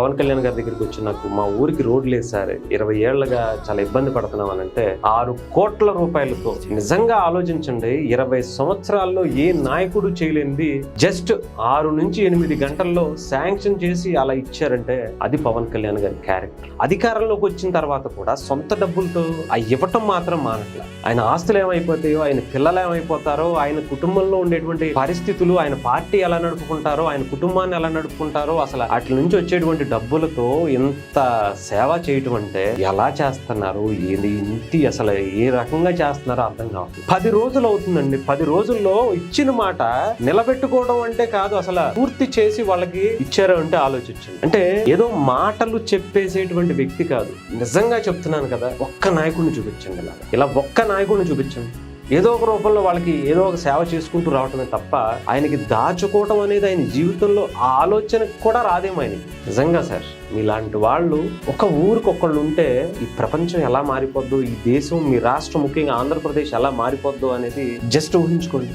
పవన్ కళ్యాణ్ గారి దగ్గరికి వచ్చి నాకు మా ఊరికి రోడ్లు లేదు సార్, 20 ఏళ్లుగా చాలా ఇబ్బంది పడుతున్నాం అని అంటే 6 కోట్ల రూపాయలతో నిజంగా ఆలోచించండి, 20 సంవత్సరాల్లో ఏ నాయకుడు చేయలేనిది జస్ట్ 6 నుంచి 8 గంటల్లో శాంక్షన్ చేసి అలా ఇచ్చారంటే అది పవన్ కళ్యాణ్ గారి క్యారెక్టర్. అధికారంలోకి వచ్చిన తర్వాత కూడా సొంత డబ్బులతో ఆ ఇవ్వటం మాత్రం మానట్ల. ఆయన ఆస్తులు ఏమైపోతాయో, ఆయన పిల్లలు ఏమైపోతారో, ఆయన కుటుంబంలో ఉండేటువంటి పరిస్థితులు, ఆయన పార్టీ ఎలా నడుపుకుంటారో, ఆయన కుటుంబాన్ని ఎలా నడుపుకుంటారో, అసలు వాటి నుంచి వచ్చేటువంటి డబ్బులతో ఇంత సేవ చేయటం అంటే ఎలా చేస్తున్నారు, ఏది ఇంటి అసలు ఏ రకంగా చేస్తున్నారో అర్థం కావట్లేదు. 10 రోజులు అవుతుందండి. 10 రోజుల్లో ఇచ్చిన మాట నిలబెట్టుకోవడం అంటే కాదు, అసలు పూర్తి చేసి వాళ్ళకి ఇచ్చారు అంటే ఆలోచించండి. అంటే ఏదో మాటలు చెప్పేసేటువంటి వ్యక్తి కాదు, నిజంగా చెప్తున్నాను కదా, ఒక్క నాయకుడిని చూపించండి. ఇలా ఒక్క నాయకుడిని చూపించండి. ఏదో ఒక రూపంలో వాళ్ళకి ఏదో ఒక సేవ చేసుకుంటూ రావటమే తప్ప ఆయనకి దాచుకోవటం అనేది ఆయన జీవితంలో ఆ ఆలోచన కూడా రాదేమో ఆయనకి. నిజంగా సార్, మీలాంటి వాళ్ళు ఒక ఊరికొకళ్ళు ఉంటే ఈ ప్రపంచం ఎలా మారిపోద్దో, ఈ దేశం, మీ రాష్ట్రం, ముఖ్యంగా ఆంధ్రప్రదేశ్ ఎలా మారిపోద్దో అనేది జస్ట్ ఊహించుకోండి.